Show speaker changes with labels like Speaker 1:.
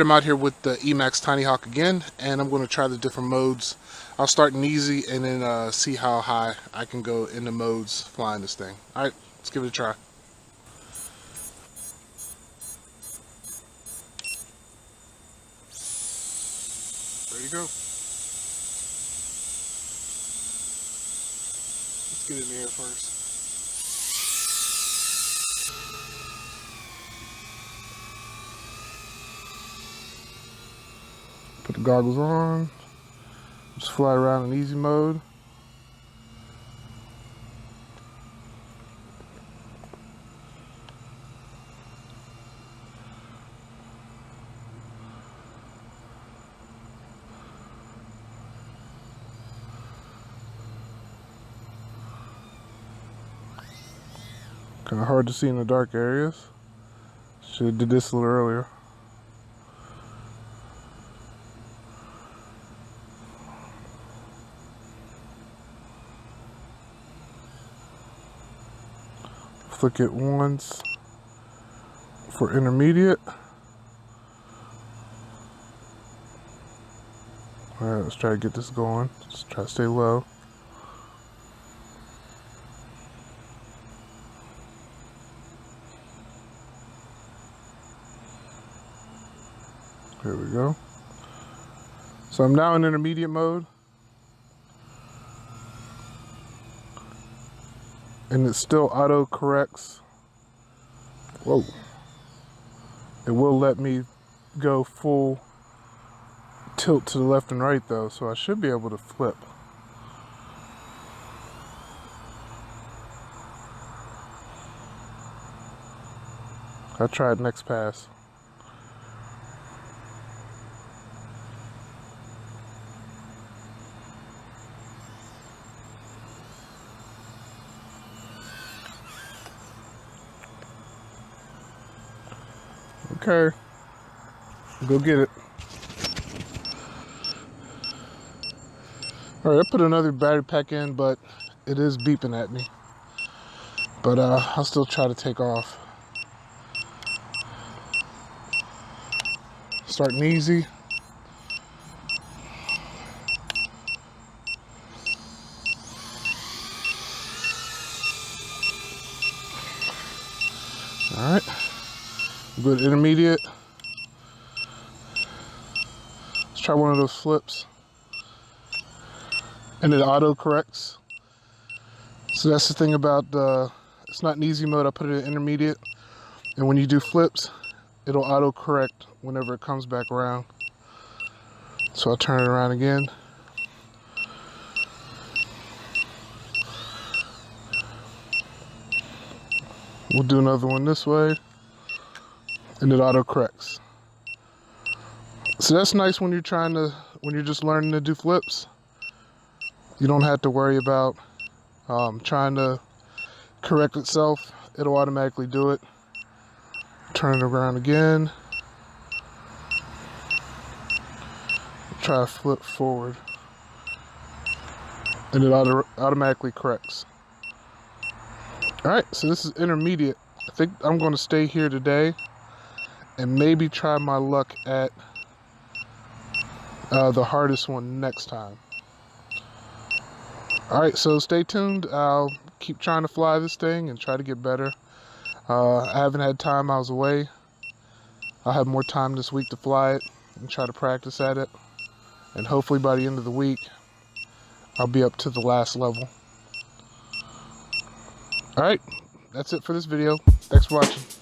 Speaker 1: I'm out here with the EMAX Tinyhawk again, and I'm going to try the different modes. I'll start in easy and then see how high I can go in the modes flying this thing. Alright, let's give it a try. Ready to go. Let's get in the air first. Put the goggles on, just fly around in easy mode. Kind of hard to see in the dark areas. Should have did this a little earlier. Flick it once for intermediate. Alright, let's try to get this going. Just try to stay low. There we go. So I'm now in intermediate mode. And it still auto corrects. Whoa. It will let me go full tilt to the left and right though, so I should be able to flip. I'll try it next pass. Okay, go get it. All right, I put another battery pack in, but it is beeping at me. But I'll still try to take off. Starting easy. All right. Go to intermediate. Let's try one of those flips. And it auto corrects. So that's the thing about it's not in easy mode. I put it in intermediate. And when you do flips, it'll auto correct whenever it comes back around. So I'll turn it around again. We'll do another one this way. And it auto corrects. So that's nice when you're just learning to do flips. You don't have to worry about trying to correct itself. It'll automatically do it. Turn it around again. Try to flip forward. And it automatically corrects. Alright, so this is intermediate. I think I'm going to stay here today and maybe try my luck at the hardest one next time. Alright, so stay tuned. I'll keep trying to fly this thing and try to get better. I haven't had time. I was away. I'll have more time this week to fly it and try to practice at it. And hopefully by the end of the week, I'll be up to the last level. Alright, that's it for this video. Thanks for watching.